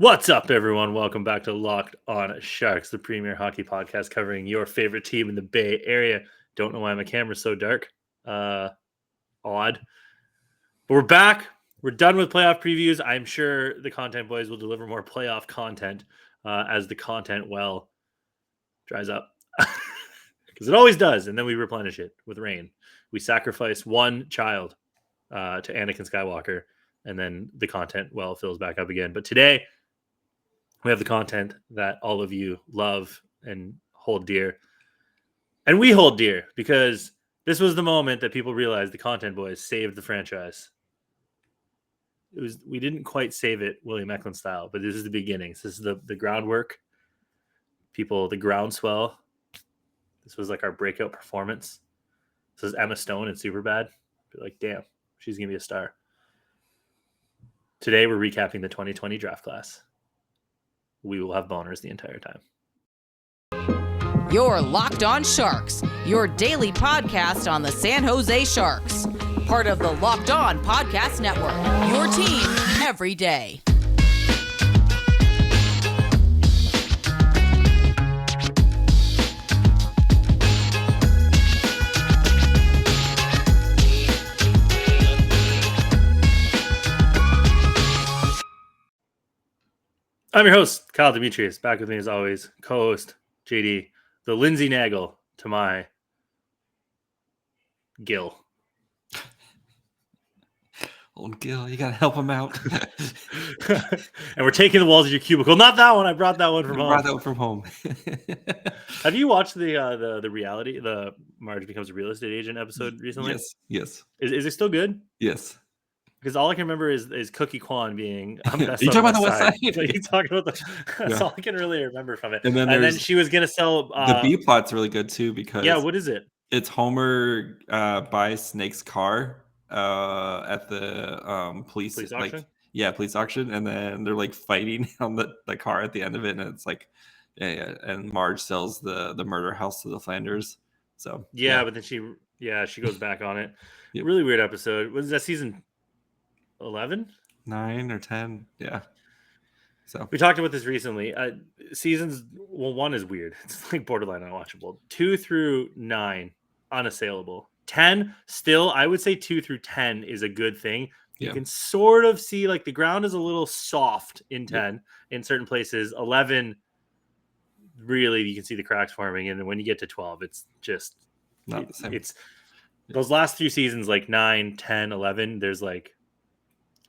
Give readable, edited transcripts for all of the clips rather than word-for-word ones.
What's up, everyone? Welcome back to Locked On Sharks, the premier hockey podcast covering your favorite team in the Bay Area. Don't know why my camera's so dark. Odd. But we're back. We're done with playoff previews. I'm sure the content boys will deliver more playoff content as the content well dries up. Because it always does. And then we replenish it with rain. We sacrifice one child to Anakin Skywalker. And then the content well fills back up again. But today, we have the content that all of you love and hold dear. And we hold dear because this was the moment that people realized the content boys saved the franchise. We didn't quite save it William Eklund style, but this is the beginnings. This is the groundwork. People, the groundswell. This was like our breakout performance. This is Emma Stone in Superbad. Be like, damn, she's going to be a star. Today, we're recapping the 2020 draft class. We will have boners the entire time. You're Locked On Sharks, your daily podcast on the San Jose Sharks. Part of the Locked On Podcast Network, your team every day. I'm your host, Kyle Demetrius. Back with me as always, co-host JD, the Lindsay Nagel to my Gil. Old Gil, you gotta help him out. And we're taking the walls of your cubicle. Not that one. I brought that one from home. Brought that one from home. Have you watched the reality, the Marge Becomes a Real Estate Agent episode recently? Yes. Is it still good? Yes. Because all I can remember is Cookie Kwan being. You talking about the West Side? You talking about the? That's all I can really remember from it. And then she was gonna sell. The B plot's really good too because what is it? It's Homer buys Snake's car at the police auction. Police auction, and then they're like fighting on the car at the end of it, and it's like, and Marge sells the murder house to the Flanders. So but then she goes back on it. Yep. Really weird episode. Was that season 11? 9 or 10? Yeah. So we talked about this recently. Seasons 1 is weird. It's like borderline unwatchable. 2 through 9 unassailable. 10 still, I would say 2 through 10 is a good thing. You can sort of see like the ground is a little soft in 10 in certain places. 11, really, you can see the cracks forming, and then when you get to 12, it's just not the same. It's those last few seasons, like 9, 10, 11. There's like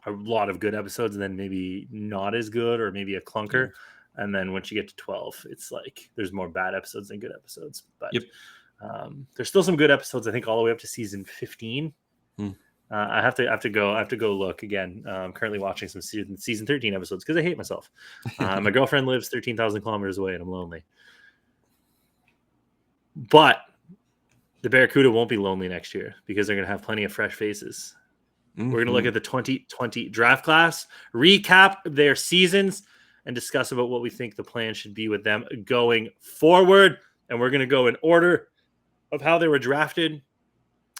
a lot of good episodes, and then maybe not as good, or maybe a clunker. And then once you get to 12, it's like there's more bad episodes than good episodes. But there's still some good episodes, I think, all the way up to season 15. I have to go look again. I'm currently watching some season 13 episodes because I hate myself. My girlfriend lives 13,000 kilometers away, and I'm lonely. But the Barracuda won't be lonely next year because they're going to have plenty of fresh faces. We're going to look at the 2020 draft class, recap their seasons, and discuss about what we think the plan should be with them going forward. And we're going to go in order of how they were drafted.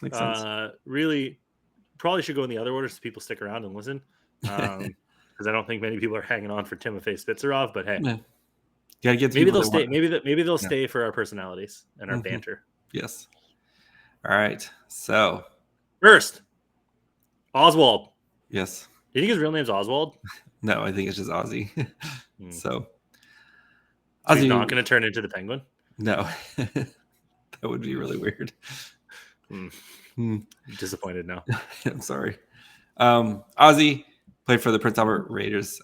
Makes sense. Really, probably should go in the other order so people stick around and listen. Because I don't think many people are hanging on for Timofei Spitserov. But hey, gotta get maybe they'll stay. Maybe they'll stay for our personalities and our banter. Yes. All right. So first, Oswald. Yes. Do you think his real name's Oswald? No, I think it's just Ozzy. So he's not going to turn into the Penguin? No. That would be really weird. I'm disappointed now. I'm sorry. Ozzy played for the Prince Albert Raiders.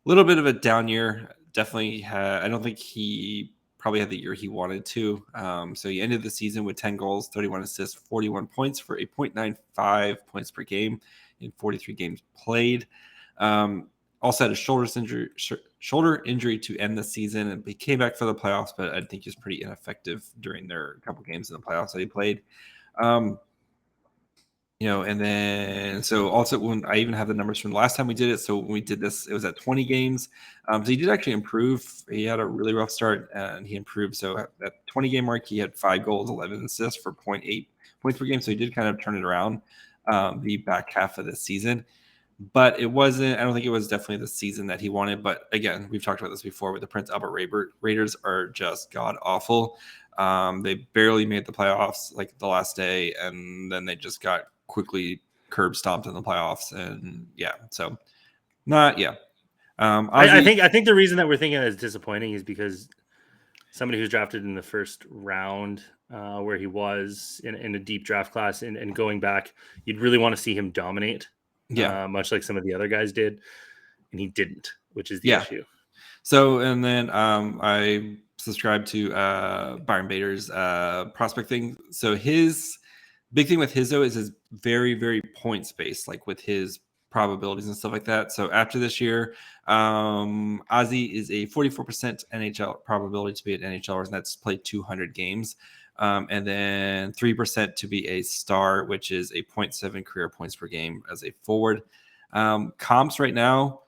Little bit of a down year. Definitely I don't think he probably had the year he wanted to. So he ended the season with 10 goals, 31 assists, 41 points for a 0.95 points per game in 43 games played. Also had a shoulder injury to end the season, and he came back for the playoffs, but I think he was pretty ineffective during their couple games in the playoffs that he played. And then so also when I even have the numbers from the last time we did it. So when we did this, it was at 20 games. So he did actually improve. He had a really rough start and he improved. So at that 20 game mark, he had 5 goals, 11 assists for 0.8 points per game. So he did kind of turn it around the back half of the season. but it wasn't. I don't think it was definitely the season that he wanted. But again, we've talked about this before. With the Prince Albert Raiders are just god awful. They barely made the playoffs like the last day, and then they just got quickly curb stomped in the playoffs. And yeah, so not yeah. I think the reason that we're thinking that is disappointing is because somebody who's drafted in the first round, where he was in a deep draft class, and going back, you'd really want to see him dominate. Yeah, much like some of the other guys did, and he didn't, which is the issue. So, and then I subscribe to Byron Bader's prospect thing. So his big thing with his though is his very, very points based, like with his probabilities and stuff like that. So after this year, Ozzy is a 44% NHL probability to be an NHLer, and that's played 200 games. And then 3% to be a star, which is a 0.7 career points per game as a forward. Comps right now: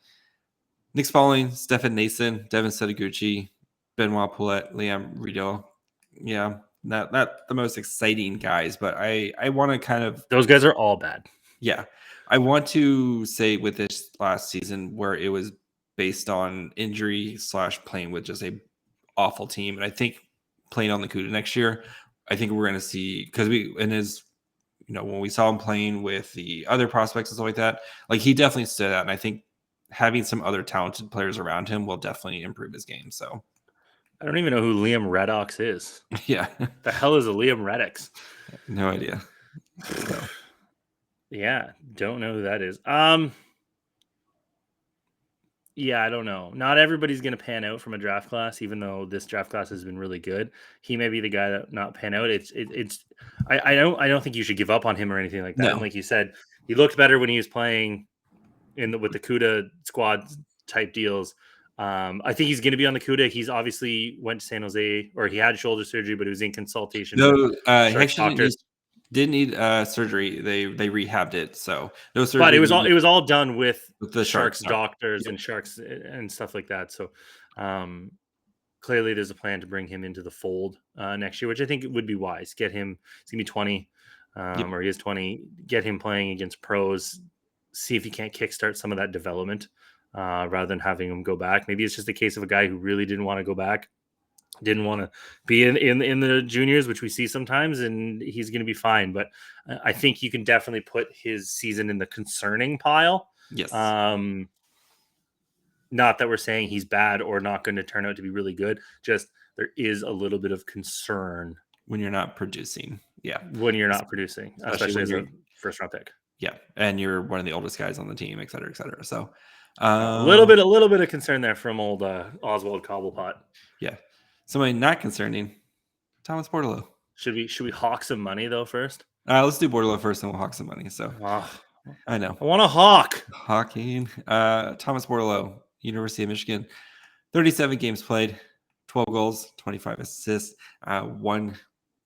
Nick Spaulding, Stefan Nason, Devin Setoguchi, Benoit Poulet, Liam Rideau. Yeah, not the most exciting guys, but I want to kind of... Those guys are all bad. Yeah. I want to say with this last season where it was based on injury / playing with just a awful team. And I think playing on the CUDA next year, I think we're going to see, because when we saw him playing with the other prospects and stuff like that, like he definitely stood out. And I think having some other talented players around him will definitely improve his game. So I don't even know who Liam Reddox is. Yeah. The hell is a Liam Reddox? No idea. So. Yeah, don't know who that is. Yeah, I don't know. Not everybody's going to pan out from a draft class, even though this draft class has been really good. He may be the guy that not pan out. I don't think you should give up on him or anything like that. No. And like you said, he looked better when he was playing with the CUDA squad type deals. I think he's going to be on the CUDA. He's obviously went to San Jose, or he had shoulder surgery, but he was in consultation. No, with doctors. Didn't need surgery. They rehabbed it, so no surgery. But it was all done with the Sharks doctors and Sharks and stuff like that. So clearly, there's a plan to bring him into the fold next year, which I think would be wise. Get him. He's gonna be 20, or he is 20. Get him playing against pros. See if he can't kickstart some of that development rather than having him go back. Maybe it's just a case of a guy who really didn't want to go back. Didn't want to be in the juniors, which we see sometimes, and he's going to be fine. But I think you can definitely put his season in the concerning pile. Yes. Not that we're saying he's bad or not going to turn out to be really good. Just there is a little bit of concern when you're not producing. Yeah. When you're not producing, especially as a first round pick. Yeah. And you're one of the oldest guys on the team, et cetera, et cetera. So a little bit of concern there from old Oswald Cobblepot. Yeah. Somebody not concerning, Thomas Bordeleau. Should we hawk some money though first? Let's do Bordeleau first, and we'll hawk some money. So I know I want to hawk. Hawking. Thomas Bordeleau, University of Michigan, 37 games played, 12 goals, 25 assists, one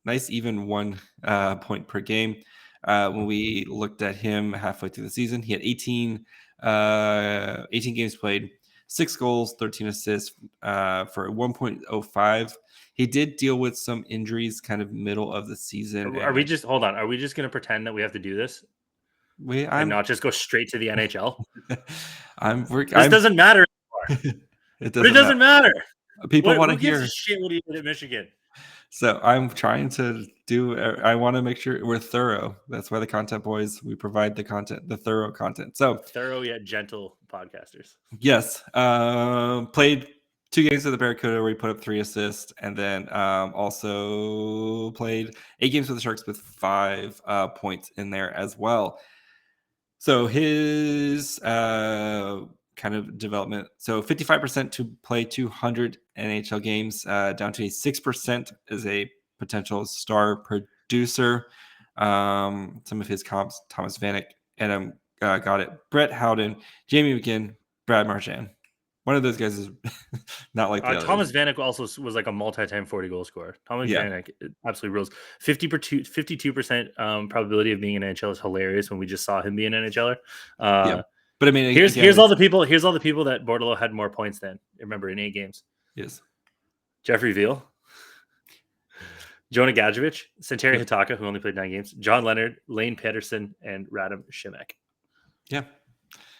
point per game. When we looked at him halfway through the season, he had 18 games played, 6 goals, 13 assists for a 1.05. He did deal with some injuries kind of middle of the season. Are we just going to pretend that we have to do this? And not just go straight to the NHL? This doesn't matter anymore. It doesn't matter. People want to hear. Who gives a shit what he did at Michigan? So I'm trying to I want to make sure we're thorough. That's why the Content Boys, we provide the content, the thorough content. So thorough yet gentle podcasters. Yes. Played 2 games with the Barracuda where he put up 3 assists, and then also played 8 games with the Sharks with 5 points in there as well. So his kind of development. So 55% to play 200 NHL games, down to a 6% as a potential star producer. Some of his comps: Thomas Vanek, Adam got it, Brett Howden, Jamie McGinn, Brad Marchand. One of those guys is not like the other. Thomas Vanek also was like a multi-time 40-goal scorer. Thomas Vanek absolutely rules. 52% probability of being an NHL is hilarious when we just saw him be an NHLer. But I mean, here's all the people that Bordeleau had more points than. Remember, in 8 games. Yes. Jeffrey Veal, Jonah Gadjevich, Santeri Hitaka, who only played 9 games, John Leonard, Lane Pedersen, and Radim Šimek. Yeah.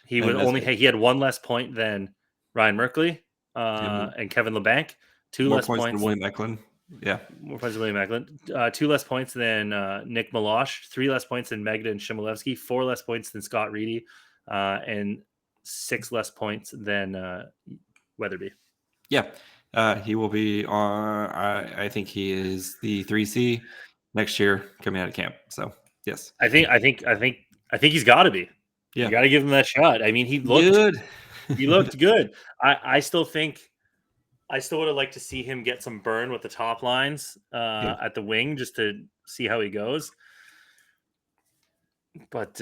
He had one less point than Ryan Merkley and Kevin LeBanc. Two less points than William Eklund. Yeah. More points than William Eklund. 2 less points than Nick Milosh. 3 less points than Megda and Shimolevsky. 4 less points than Scott Reedy. And 6 less points than Weatherby. Yeah. He will be on. I think he is the 3C next year coming out of camp. So yes. I think he's got to be. Yeah. You got to give him that shot. I mean, he looked good. He looked good. I still would have liked to see him get some burn with the top lines at the wing just to see how he goes. But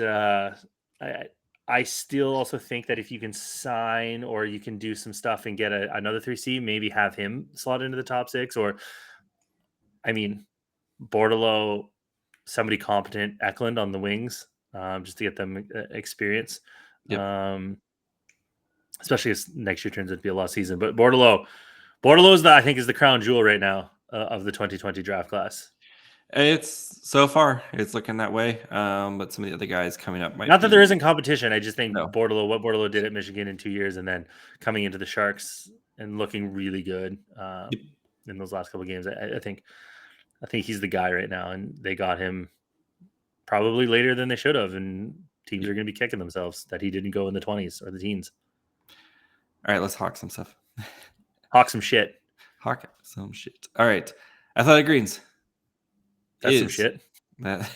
I still also think that if you can sign or you can do some stuff and get another 3C, maybe have him slot into the top 6. Or, I mean, Bordeleau, somebody competent, Eklund on the wings, just to get them experience. Yep. Especially as next year turns out to be a lost season. But Bordeleau I think is the crown jewel right now of the 2020 draft class. It's so far it's looking that way. But some of the other guys coming up might not that there isn't competition. I just think No. what Bordeleau did at Michigan in 2 years and then coming into the Sharks and looking really good in those last couple of games. I think he's the guy right now, and they got him probably later than they should have, and teams are going to be kicking themselves that he didn't go in the 20s or the teens. All right, let's hawk some stuff. Hawk some shit. Hawk some shit. All right. Athletic Greens. That's some shit. That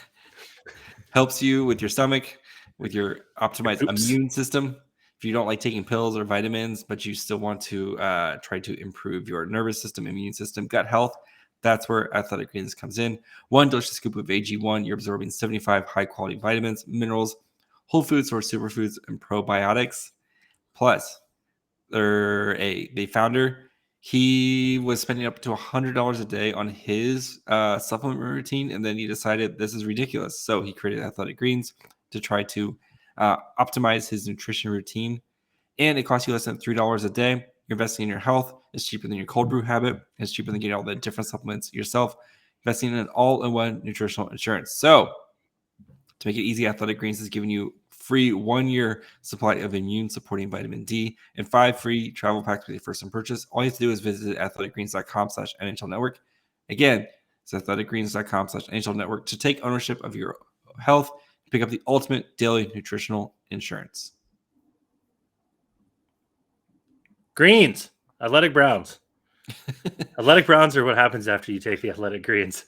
helps you with your stomach, with your optimized immune system. If you don't like taking pills or vitamins, but you still want to try to improve your nervous system, immune system, gut health, that's where Athletic Greens comes in. 1 delicious scoop of AG1. You're absorbing 75 high-quality vitamins, minerals, whole food source superfoods, and probiotics. Plus, the founder, he was spending up to $100 a day on his supplement routine, and then he decided this is ridiculous. So he created Athletic Greens to try to optimize his nutrition routine. And it costs you less than $3 a day. You're investing in your health. It's cheaper than your cold brew habit. It's cheaper than getting all the different supplements yourself. Investing in an all-in-one nutritional insurance. So to make it easy, Athletic Greens is giving you free 1-year supply of immune-supporting vitamin D and 5 free travel packs with your first time purchase. All you have to do is visit athleticgreens.com/NHL Network. Again, it's athleticgreens.com/NHL Network to take ownership of your health and pick up the ultimate daily nutritional insurance. Greens. Athletic Browns. Athletic Browns are what happens after you take the Athletic Greens.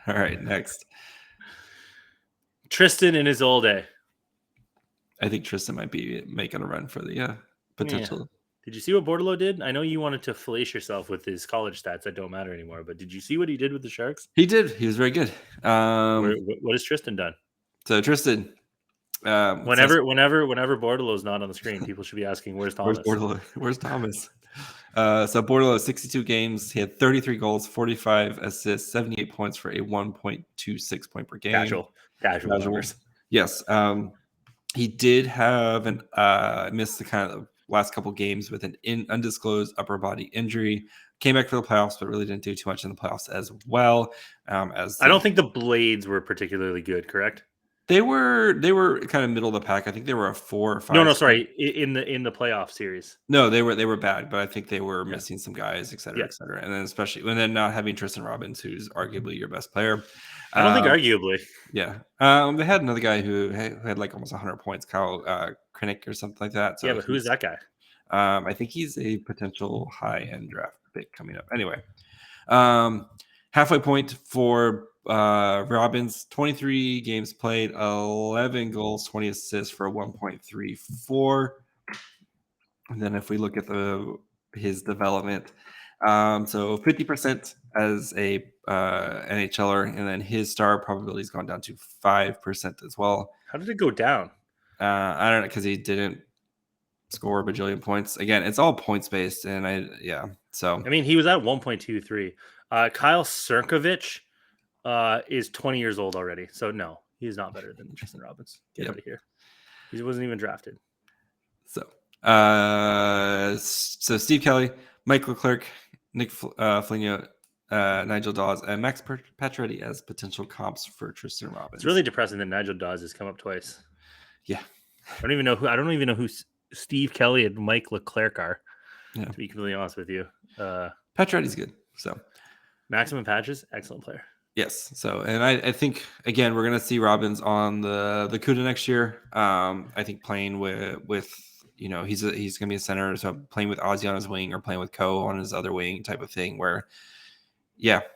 All right, next. Tristen in his old day. I think Tristen might be making a run for the potential. Yeah. Did you see what Bordeleau did? I know you wanted to flash yourself with his college stats that don't matter anymore, but did you see what he did with the Sharks? He did. He was very good. What has Tristen done? So Tristen, whenever Bordeleau's not on the screen, people should be asking, "Where's Thomas?" Where's Thomas? So Bordeleau, 62 games. He had 33 goals, 45 assists, 78 points for a 1.26 point per game. Casual numbers. Yes. He did have missed the kind of last couple games with an undisclosed upper body injury. Came back for the playoffs, but really didn't do too much in the playoffs as well. I don't think the Blades were particularly good, correct? They were kind of middle of the pack. I think they were a 4 or 5. No, sorry. In the playoff series. No, they were bad, but I think they were missing some guys, et cetera, et cetera. And then especially when then not having Tristen Robins, who's arguably your best player. I don't think arguably. Yeah. They had another guy who had like almost 100 points, Kyle Krennic or something like that. So yeah, but who's that guy? I think he's a potential high-end draft pick coming up. Anyway, halfway point for Robins, 23 games played, 11 goals, 20 assists for a 1.34. And then if we look at his development, so 50% as a NHLer, and then his star probability has gone down to 5% as well. How did it go down? I don't know, because he didn't score a bajillion points. Again, it's all points based, and So I mean, he was at 1.23. Kyle Srnkovic is 20 years old already, so no, he's not better than Tristen Robins. Get out of here. He wasn't even drafted. So Steve Kelly, Mike Leclerc, Nick Foligno, Nigel Dawes, and Max Pacioretty as potential comps for Tristen Robins. It's really depressing that Nigel Dawes has come up twice. Yeah. I don't even know who Steve Kelly and Mike Leclerc are. Yeah. To be completely honest with you, Pacioretty's good. So Maximum Patches, excellent player. yes. So, and I think again we're gonna see Robins on the CUDA next year. I think playing with he's gonna be a center, so playing with Ozzy on his wing or playing with Ko on his other wing type of thing. Where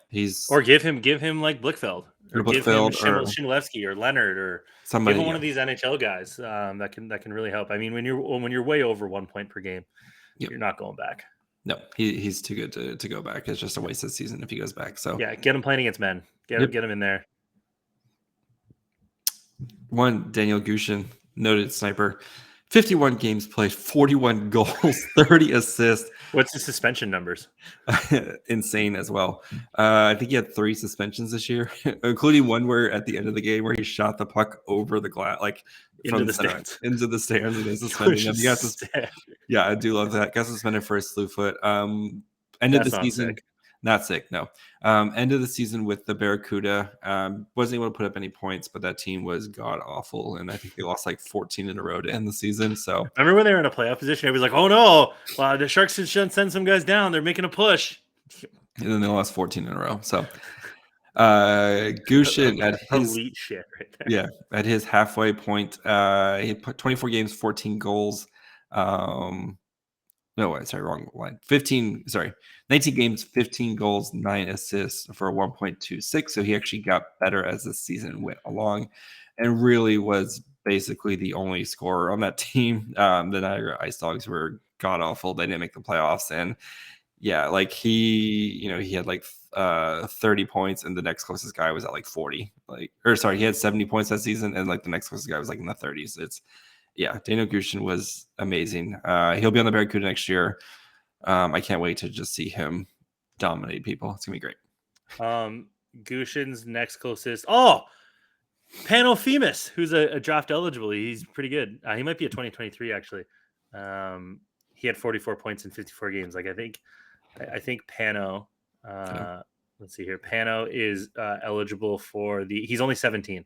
he's Or give him like Blichfeld, or give him Blichfeld or Shinilevsky or Leonard, or somebody. Give him one of these NHL guys that can really help. I mean, when you're way over 1 point per game, you're not going back. No, he's too good to go back. It's just a waste of season if he goes back. So yeah, get him playing against men. Get him in there. One Daniil Gushchin, noted sniper, 51 games played, 41 goals, 30 assists. What's the suspension numbers? Insane as well. I think he had 3 suspensions this year, including one where at the end of the game where he shot the puck over the glass, like into the stands, and they suspended him. Yeah, I do love that. Got suspended for a slew foot. End of the season. Not sick, no. End of the season with the Barracuda. Wasn't able to put up any points, but that team was god awful, and I think they lost like 14 in a row to end the season. So remember when they were in a playoff position, everybody's like, "Oh no, the Sharks should send some guys down. They're making a push." And then they lost 14 in a row. So Gushchin at his elite shit right there. Yeah, at his halfway point, he put 24 games, 14 goals. Wrong line. 19 games, 15 goals, 9 assists for a 1.26. So he actually got better as the season went along, and really was basically the only scorer on that team. The Niagara Ice Dogs were god awful. They didn't make the playoffs, and like he had like 30 points, and the next closest guy was at like 40. He had 70 points that season, and like the next closest guy was like in the 30s. Daniil Gushchin was amazing. He'll be on the Barracuda next year. I can't wait to just see him dominate people. It's gonna be great. Gushchin's next closest. Oh, Pano, who's a draft eligible. He's pretty good. He might be a 2023 actually. He had 44 points in 54 games. Like I think Pano. Let's see here. Pano is eligible for he's only 17.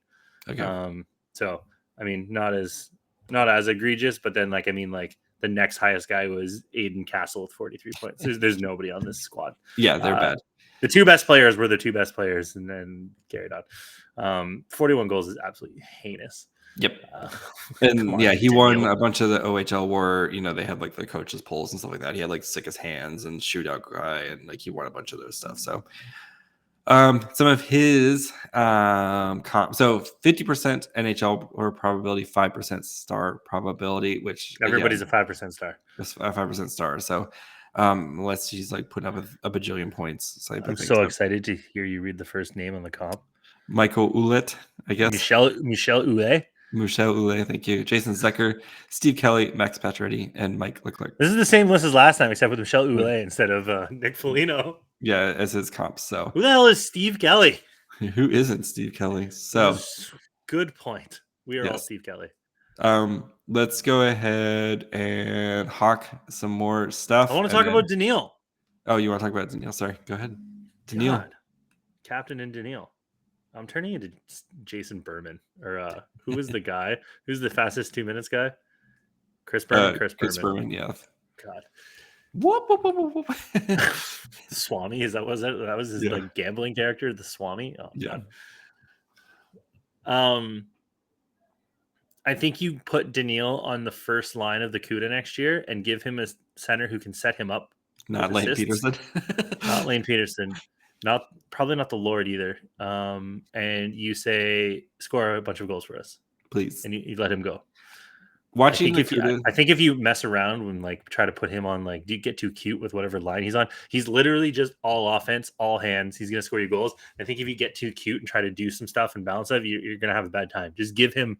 Okay. So I mean, not as egregious, but then the next highest guy was Aiden Castle with 43 points. There's nobody on this squad. Yeah, they're bad. The 2 best players were the 2 best players, and then carried on. 41 goals is absolutely heinous. Yep. And he won a bunch of the OHL where, they had like the coaches polls and stuff like that. He had like sickest hands and shootout guy, and like he won a bunch of those stuff. So some of his so 50% NHL or probability, 5% star probability, which everybody's a 5% star. Just a 5% star. So unless he's like putting up a bajillion points. I'm so excited to hear you read the first name on the comp. Michael Ouellet, I guess. Michel Ouellet. Michel Ouellet, thank you. Jason Zecker, Steve Kelly, Max Pacioretty, and Mike Leclerc. This is the same list as last time, except with Michel Ouellet instead of Nick Foligno. Yeah, as his comps. So who the hell is Steve Kelly? Who isn't Steve Kelly? So good point. We are all Steve Kelly. Let's go ahead and hawk some more stuff. I want to talk about Daniil. Oh, you want to talk about Daniil? Sorry, go ahead. Daniil, Captain and Daniil. I'm turning into Jason Berman, or who is the guy? Who's the fastest 2 minutes guy? Chris Berman. Chris Berman. Yeah. God. Whoop, whoop, whoop, whoop. Swami, that was his like gambling character, the Swami. Oh, yeah. God. I think you put Daniil on the first line of the CUDA next year and give him a center who can set him up. Not Lane Peterson. Not Lane Peterson. Probably not the Lord either. And you say score a bunch of goals for us, please, and you let him go. I think if you mess around and try to put him on, do you get too cute with whatever line he's on? He's literally just all offense, all hands. He's gonna score you goals. I think if you get too cute and try to do some stuff and balance it, you're gonna have a bad time. Just give him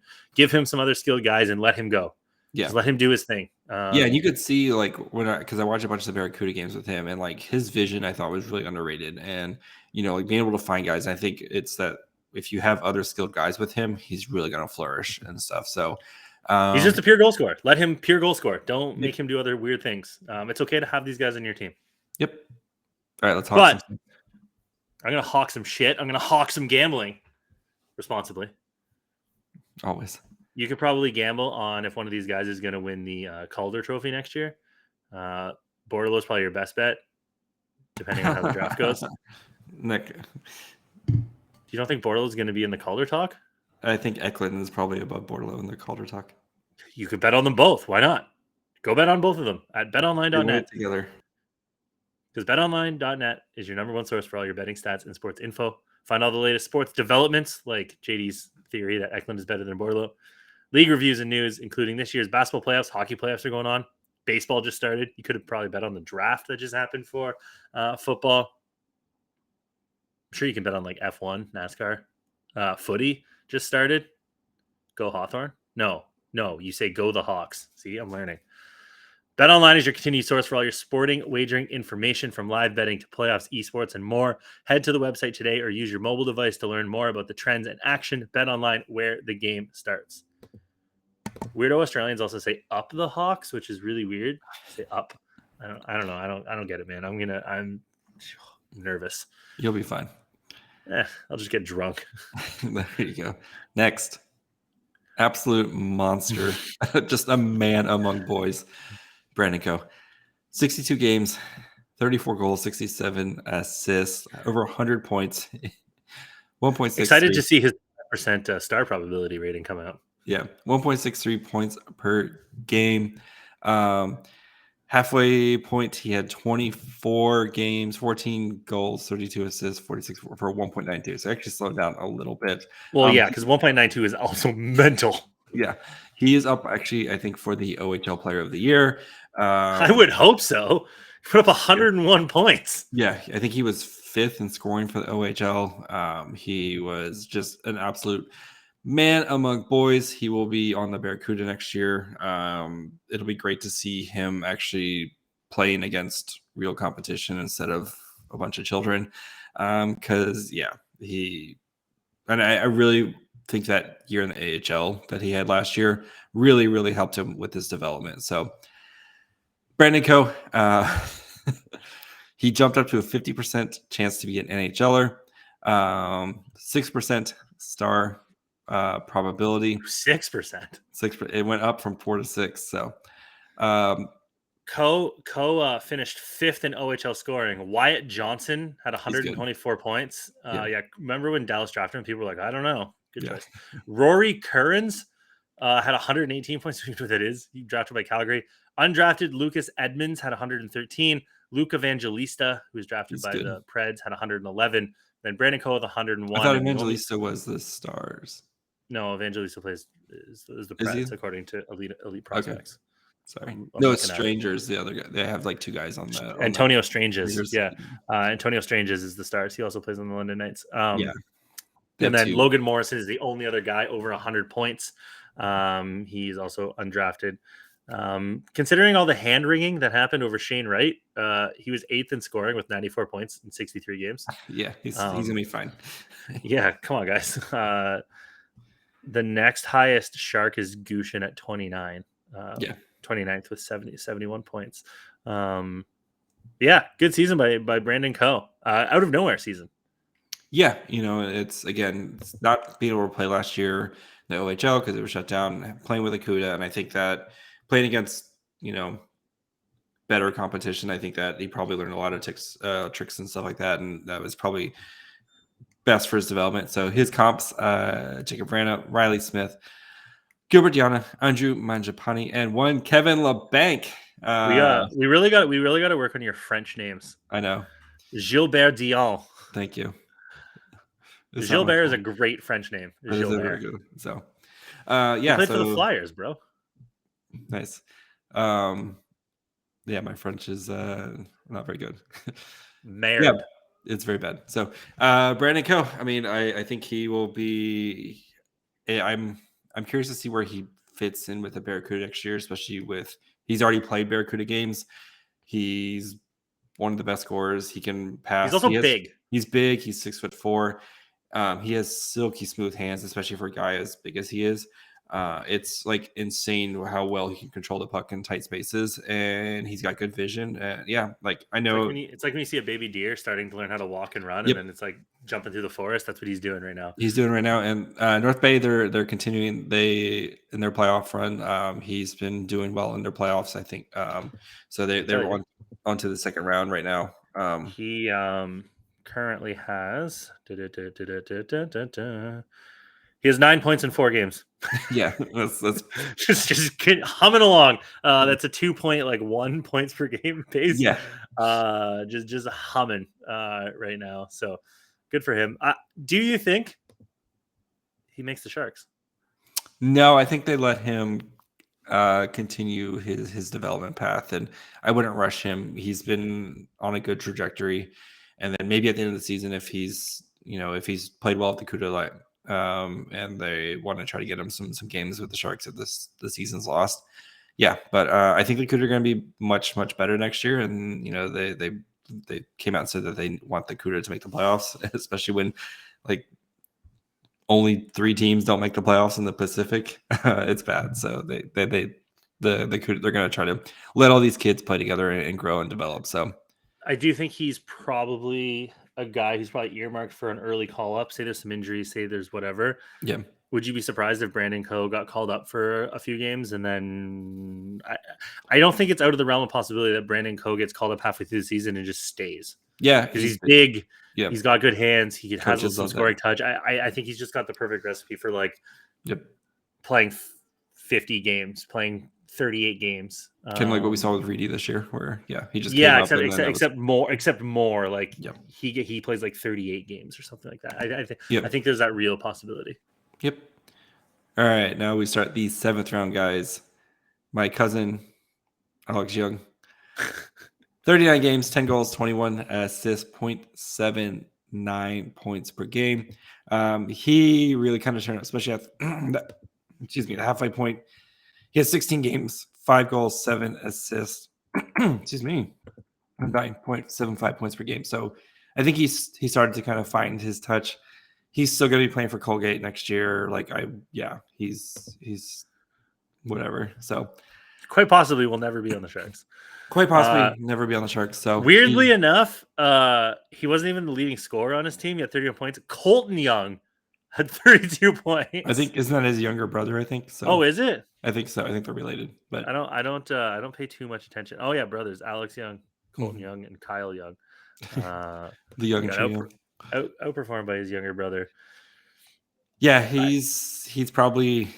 some other skilled guys and let him go. Yeah, just let him do his thing. And you could see because I watched a bunch of the Barracuda games with him, and his vision I thought was really underrated. And being able to find guys, I think it's that if you have other skilled guys with him, he's really gonna flourish and stuff. So. He's just a pure goal scorer. Let him pure goal score. Don't make him do other weird things. It's okay to have these guys on your team. Yep. All right, let's hawk. But I'm gonna hawk some shit. I'm gonna hawk some gambling responsibly. Always. You could probably gamble on if one of these guys is going to win the Calder Trophy next year. Bordeleau is probably your best bet, depending on how the draft goes. Nick, You don't think Bordeleau is going to be in the Calder talk? I think Eklund is probably above Bordeleau in the Calder talk. You could bet on them both. Why not? Go bet on both of them at They win betonline.net. it together. Because betonline.net is your number one source for all your betting stats and sports info. Find all the latest sports developments, like JD's theory that Eklund is better than Bordeleau. League reviews and news, including this year's basketball playoffs. Hockey playoffs are going on. Baseball just started. You could have probably bet on the draft that just happened for football. I'm sure you can bet on like F1, NASCAR. Footy just started. Go Hawthorn. No, you say go the Hawks. See, I'm learning. BetOnline is your continued source for all your sporting wagering information, from live betting to playoffs, esports, and more. Head to the website today or use your mobile device to learn more about the trends and action. BetOnline, where the game starts. Weirdo Australians also say up the Hawks, which is really weird. Say up. I don't know. I don't get it, man. I'm nervous. You'll be fine. I'll just get drunk. There you go. Next. Absolute monster. Just a man among boys. Brandon Coe. 62 games, 34 goals, 67 assists, over 100 points. 1.6. Excited to see his percent star probability rating come out. Yeah, 1.63 points per game. Halfway point, he had 24 games, 14 goals, 32 assists, 46 for 1.92. So actually slowed down a little bit. Well, yeah, because 1.92 is also mental. Yeah, he is up actually, I think, for the OHL Player of the Year. I would hope so. He put up 101 points. Yeah, I think he was 5th in scoring for the OHL. He was just an absolute man among boys. He will be on the Barracuda next year. It'll be great to see him actually playing against real competition instead of a bunch of children. Because, I really think that year in the AHL that he had last year really, really helped him with his development. So, Brandon Coe, he jumped up to a 50% chance to be an NHLer, 6% star probability. 6%. 6%. It went up from 4 to 6. So, Coe finished 5th in OHL scoring. Wyatt Johnson had 124 points. Remember when Dallas drafted him? People were like, I don't know. Good choice. Rory Currens had 118 points. What that is? He drafted by Calgary. Undrafted Lucas Edmonds had 113. Luke Evangelista, who was drafted by the Preds, had 111. Then Brandon Coe with 101. I thought Evangelista was the Stars. No, Evangelista plays is the Preds, according to Elite Prospects. Okay. Sorry. No, it's Strangers, the other guy. They have like 2 guys on that. Antonio Stranges. Yeah. Antonio Stranges is the Stars. He also plays on the London Knights. And then Logan Morrison is the only other guy over 100 points. He's also undrafted. Considering all the hand wringing that happened over Shane Wright, he was 8th in scoring with 94 points in 63 games. Yeah, he's gonna be fine. Yeah, come on, guys. The next highest Shark is Gushchin at 29. 29th with 71 points. Good season by Brandon Coe. Out of nowhere season. Yeah, it's not being able to play last year in the OHL because it was shut down, playing with Akuda, and I think that playing against, better competition, I think that he probably learned a lot of tricks and stuff like that, and that was probably best for his development. So his comps, Jacob Vrana, Riley Smith, Gilbert Diana, Andrew Mangiapane, and one Kevin LeBanc. We really got to work on your French names. I know. Gilbert Dion. Thank you. Gilbert is a great French name. Gilbert. Very good. So, he played for the Flyers, bro. Nice. My French is not very good. Merde. Yeah, it's very bad. So, Brandon Coe, I think he will be. I'm curious to see where he fits in with the Barracuda next year, especially with he's already played Barracuda games. He's one of the best scorers. He can pass. He's also big. He's big. He's 6'4". He has silky smooth hands, especially for a guy as big as he is. It's like insane how well he can control the puck in tight spaces, and he's got good vision. Yeah, like I know. It's like when you see a baby deer starting to learn how to walk and run, Yep. and then it's like jumping through the forest. That's what he's doing right now. He's doing right now, and North Bay they're continuing in their playoff run. He's been doing well in their playoffs, I think. So they're on to the second round right now. He currently has he has 9 points in 4 games. Yeah, that's just humming along. That's a 2.1 points per game pace. Yeah. Just humming right now. So good for him. Do you think he makes the Sharks? No, I think they let him continue his development path, and I wouldn't rush him. He's been on a good trajectory, and then maybe at the end of the season, if he's played well at the CUDA line, and they want to try to get him some games with the Sharks if the season's lost. Yeah, but I think the CUDA are going to be much better next year, and they came out and said that they want the CUDA to make the playoffs, especially when like only 3 teams don't make the playoffs in the Pacific. It's bad. So they're going to try to let all these kids play together and grow and develop. So I do think he's probably a guy who's probably earmarked for an early call up. Say there's some injuries, say there's whatever. Yeah. Would you be surprised if Brandon Coe got called up for a few games? And then I don't think it's out of the realm of possibility that Brandon Coe gets called up halfway through the season and just stays. Yeah. Because he's big. Yeah. He's got good hands. He has some scoring touch. that. I think he's just got the perfect recipe for Yep. playing 50 games, playing 38 games. Kind of like what we saw with Reedy this year, where he just except more like Yep. he plays like 38 games or something like that. Yep. I think there's that real possibility. Yep. All right, now we start the 7th round guys. My cousin Alex Young, 39 games, 10 goals, 21 assists, 0.79 points per game. He really kind of turned up, especially at the halfway point. He has 16 games, 5 goals, 7 assists. 9.75 points per game. So I think he started to kind of find his touch. He's still going to be playing for Colgate next year. He's whatever. So quite possibly will never be on the Sharks. Quite possibly never be on the Sharks. So weirdly enough, he wasn't even the leading scorer on his team. He had 31 points. Colton Young had 32 points. I think isn't that his younger brother? I think so. Oh, is it? I think so. I think they're related, but I don't pay too much attention. Oh yeah, brothers, Alex Young, Colton Young, and Kyle Young. The young trio. Outperformed by his younger brother. Yeah, he's probably.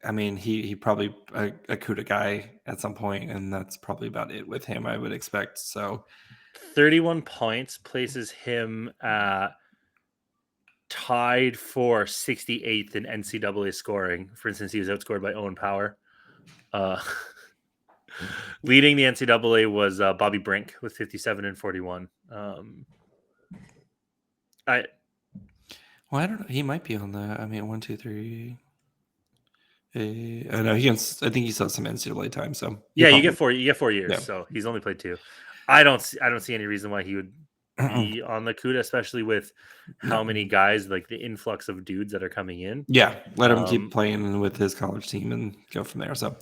I mean, he probably a CUDA guy at some point, and that's probably about it with him, I would expect. So 31 points places him tied for 68th in NCAA scoring. For instance, he was outscored by Owen Power. Leading the NCAA was Bobby Brink with 57 and 41. I don't know. He might be on the. I mean, 1, 2, 3. I know I think he still has some NCAA time. So yeah, you get 4 years. Yeah. So he's only played 2. I don't see any reason why he would be on the CUDA, especially with how many guys, like the influx of dudes that are coming in. Yeah, let him keep playing with his college team and go from there. So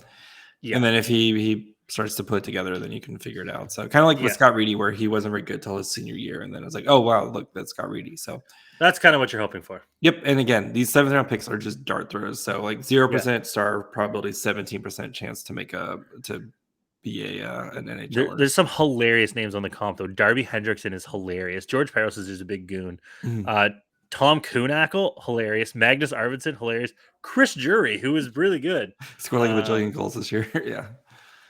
yeah, and then if he starts to put it together, then you can figure it out. So kind of like with Scott Reedy, where he wasn't very good till his senior year, and then it was like, oh wow, look, that's Scott Reedy. So that's kind of what you're hoping for. Yep. And again, these 7th round picks are just dart throws. So like 0% star probability, 17% chance to make an NHL. There's some hilarious names on the comp though. Darby Hendrickson is hilarious. George Peros is just a big goon. Mm-hmm. Tom Kuhnackel, hilarious. Magnus Arvidsson, hilarious. Chris Jury, who is really good. Scored like a bajillion goals this year. Yeah.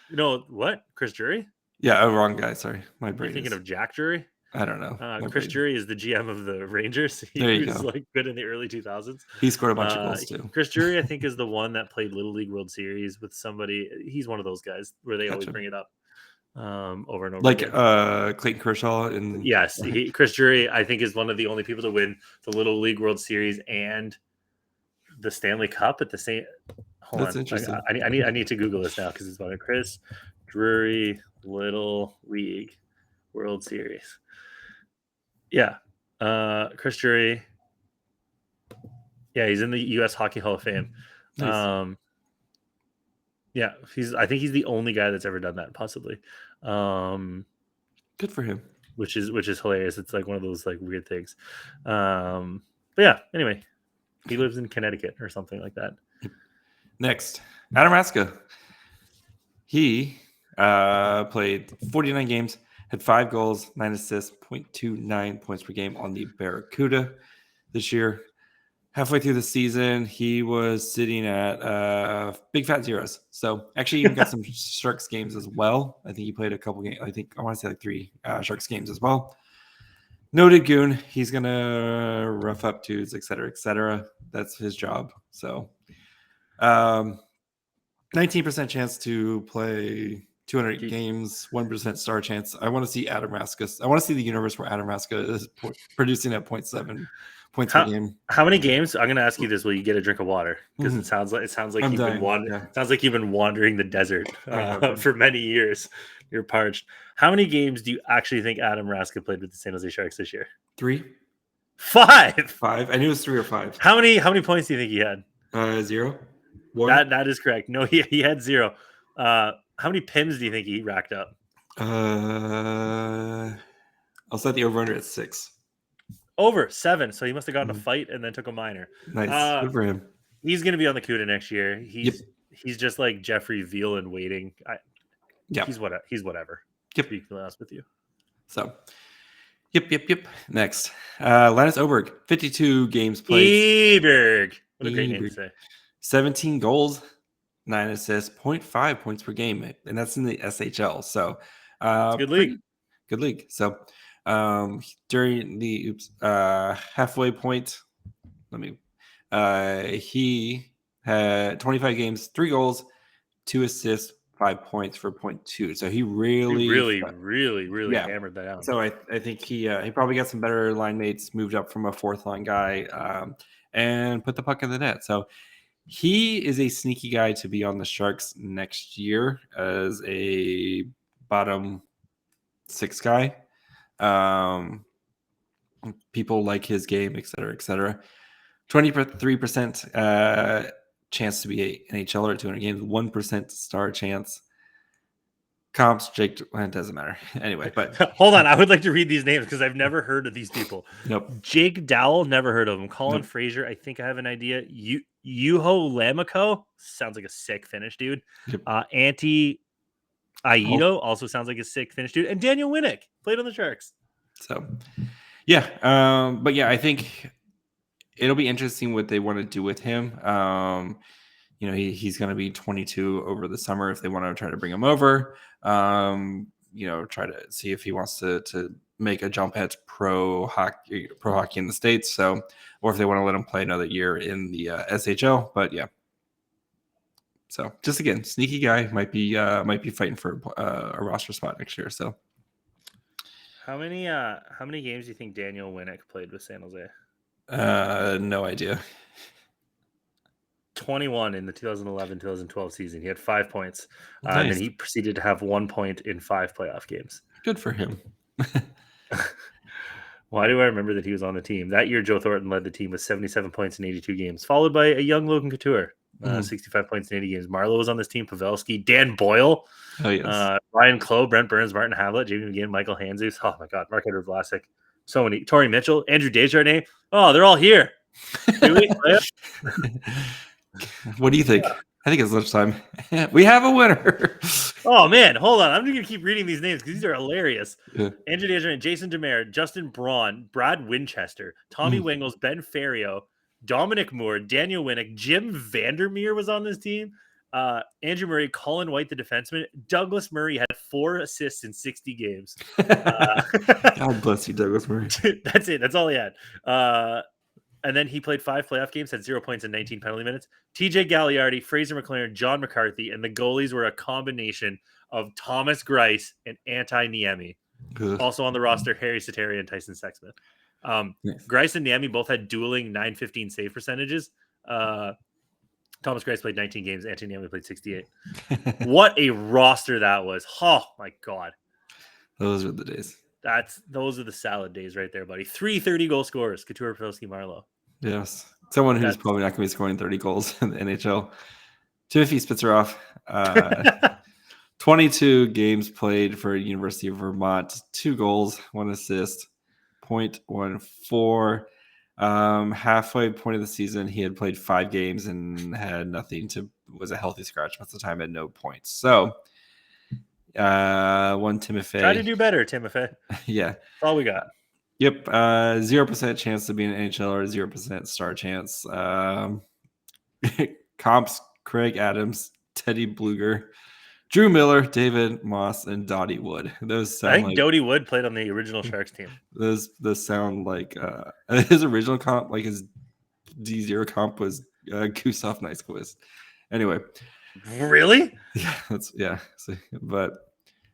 You know what? Chris Jury? Yeah, wrong guy. Sorry. My brain. You're thinking of Jack Jury? I don't know. Chris Jury is the GM of the Rangers. He was like good in the early 2000s. He scored a bunch of goals too. Chris Jury, I think, is the one that played Little League World Series with somebody. He's one of those guys where they always bring it up over and over. Like again. Clayton Kershaw. Yes, Chris Jury, I think, is one of the only people to win the Little League World Series and the Stanley Cup at the same. That's interesting. I need to Google this now because it's about Chris Drury Little League World Series. Yeah. Chris Jury. Yeah, he's in the U.S. Hockey Hall of Fame. Nice. Yeah, I think he's the only guy that's ever done that, possibly. Good for him. Which is hilarious. It's like one of those like weird things. But yeah, anyway, he lives in Connecticut or something like that. Next, Adam Raska. He played 49 games, had 5 goals, 9 assists, 0.29 points per game on the Barracuda this year. Halfway through the season, he was sitting at big fat zeros. So actually even got some Sharks games as well. I think he played a couple games. I want to say like 3 Sharks games as well. Noted goon. He's going to rough up dudes, et cetera, et cetera. That's his job. So 19% chance to play 200 games, 1% star chance. I want to see Adam Raska. I want to see the universe where Adam Raska is producing at 0.7 points per game. How many games? I'm going to ask you this. Will you get a drink of water? Because it sounds like you've been wandering. Sounds like you've been wandering the desert for many years. You're parched. How many games do you actually think Adam Raska played with the San Jose Sharks this year? 3. 5. 5. I knew it was 3 or 5. How many points do you think he had? 0. 1. That is correct. No, he had 0. How many PIMs do you think he racked up? I'll set the over-under at 6. Over 7. So he must have gotten a fight and then took a minor. Nice. Good for him. He's going to be on the CUDA next year. He's just like Jeffrey Veland waiting. He's whatever. Yep. To be honest with you. So, yep. Next, Linus Öberg, 52 games played. Öberg. What a great name to say. 17 goals, 9 assists, 0.5 points per game, and that's in the SHL. So, it's a good league. Good league. So, during the halfway point, he had 25 games, 3 goals, 2 assists, 5 points for 0.2. So he really hammered that out. So I think he probably got some better line mates, moved up from a 4th line guy, and put the puck in the net. So he is a sneaky guy to be on the Sharks next year as a bottom 6 guy. People like his game, et cetera, et cetera. 23% chance to be an NHLer at 200 games, 1% star chance. Comps, Jake, it doesn't matter. Anyway, but hold on. I would like to read these names because I've never heard of these people. Nope. Jake Dowell, never heard of him. Colin Fraser, I think I have an idea. Juho Lamiko, sounds like a sick Finnish dude. Yep. Antti Aito also sounds like a sick Finnish dude. And Daniel Winnick played on the Sharks. So, yeah. But yeah, I think it'll be interesting what they want to do with him. He's going to be 22 over the summer if they want to try to bring him over. Try to see if he wants to make a jump at pro hockey in the States. So, or if they want to let him play another year in the SHL. But yeah. So just again, sneaky guy might be fighting for a roster spot next year. So, how many games do you think Daniel Winnick played with San Jose? No idea. 21 in the 2011-2012 season. He had 5 points. Nice. And then he proceeded to have 1 point in 5 playoff games. Good for him. Why do I remember that he was on the team? That year, Joe Thornton led the team with 77 points in 82 games, followed by a young Logan Couture, 65 points in 80 games. Marlowe was on this team, Pavelski, Dan Boyle, Ryan Clough, Brent Burns, Martin Havlat, Jamie McGinn, Michael Hanzus. Oh, my God. Mark-Edward Vlasic. So many. Torrey Mitchell, Andrew Desjardins. Oh, they're all here. What do you think? I think it's lunchtime. We have a winner. Oh, man. Hold on. I'm going to keep reading these names because these are hilarious. Yeah. Andrew Desjardins, Jason Demare, Justin Braun, Brad Winchester, Tommy Wingles, Ben Ferrio, Dominic Moore, Daniel Winnick, Jim Vandermeer was on this team. Andrew Murray, Colin White, the defenseman. Douglas Murray had 4 assists in 60 games. God bless you, Douglas Murray. That's it. That's all he had. And then he played 5 playoff games, had 0 points and 19 penalty minutes. TJ Gagliardi, Fraser McLaren, John McCarthy, and the goalies were a combination of Thomas Greiss and Antti Niemi. Also on the roster, Harry Sateri and Tyson Sexsmith. Nice. Greiss and Niemi both had dueling .915 save percentages. Thomas Greiss played 19 games. Antti Niemi played 68. What a roster that was. Oh, my God. Those were the days. Those are the salad days right there, buddy. 3 30-goal scorers, Couture, Pavelski, Marlowe. Yes. Someone who's probably not going to be scoring 30 goals in the NHL. Timofei Spitserov, 22 games played for University of Vermont, 2 goals, 1 assist, 0.14. Halfway point of the season, he had played 5 games and had was a healthy scratch. Most of the time, had no points. So, one Timofei. Try to do better, Timofei. Yeah. That's all we got. Yep. 0% chance to be an NHL or 0% star chance. Comps, Craig Adams, Teddy Bluger, Drew Miller, David Moss, and Dottie Wood. Those sound I think Dottie Wood played on the original Sharks team. Those sound like his original comp, like his D0 comp was Gustav Nyquist. Anyway. Really? Yeah. But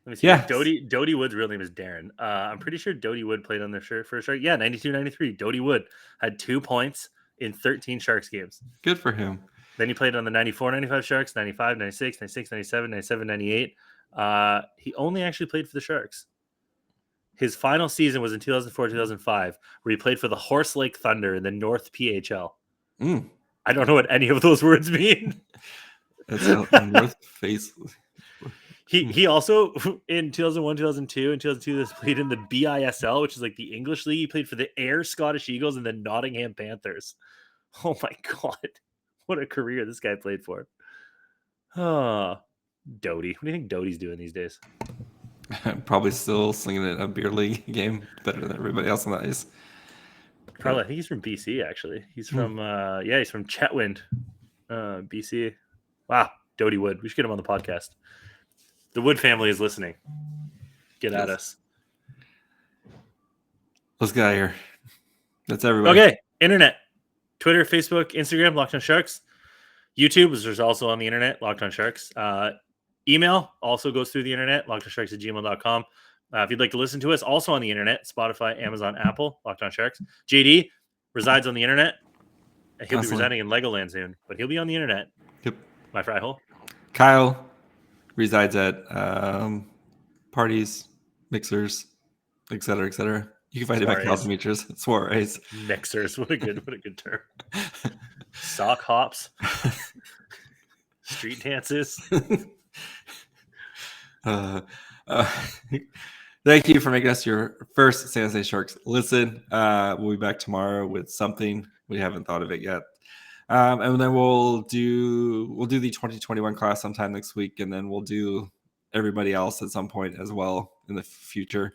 let me see. Yeah. Dottie Wood's real name is Darren. I'm pretty sure Dottie Wood played on their shirt for a Shark. Yeah, 92-93. Dottie Wood had 2 points in 13 Sharks games. Good for him. Then he played on the 94-95 Sharks, 95, 96, 96, 97, 97, 98. He only actually played for the Sharks. His final season was in 2004-2005, where he played for the Horse Lake Thunder in the North PHL. I don't know what any of those words mean. That's a North face. He also, in 2001, 2002, and 2002, played in the BISL, which is like the English league. He played for the Ayr Scottish Eagles and the Nottingham Panthers. Oh my God. What a career this guy played for. Doty. What do you think Doty's doing these days? Probably still slinging it in a beer league game better than everybody else on the ice. Probably. I think he's from BC, actually. He's from, he's from Chetwynd, BC. Wow. Doty Wood. We should get him on the podcast. The Wood family is listening. Get at us. Let's get out of here. That's everybody. Okay. Internet. Twitter, Facebook, Instagram, Locked On Sharks. YouTube, which is also on the internet, Locked On Sharks. Email also goes through the internet, lockedonsharks@gmail.com. If you'd like to listen to us, also on the internet, Spotify, Amazon, Apple, Locked On Sharks. JD resides on the internet. He'll be residing in Legoland soon, but he'll be on the internet. Yep. My fry hole. Kyle resides at parties, mixers, etc., etc. You can find him at Cal Demetrius. Soirees. Mixers. What a good term. Sock hops. Street dances. Thank you for making us your first San Jose Sharks listen. We'll be back tomorrow with something. We haven't thought of it yet. And then we'll do the 2021 class sometime next week, and then we'll do everybody else at some point as well in the future.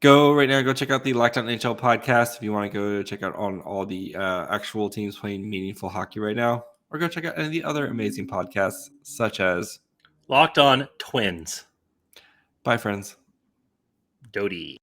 Go check out the Locked On NHL podcast if you want to go check out on all the actual teams playing meaningful hockey right now, or go check out any of the other amazing podcasts such as Locked On Twins. Bye, friends. Doty.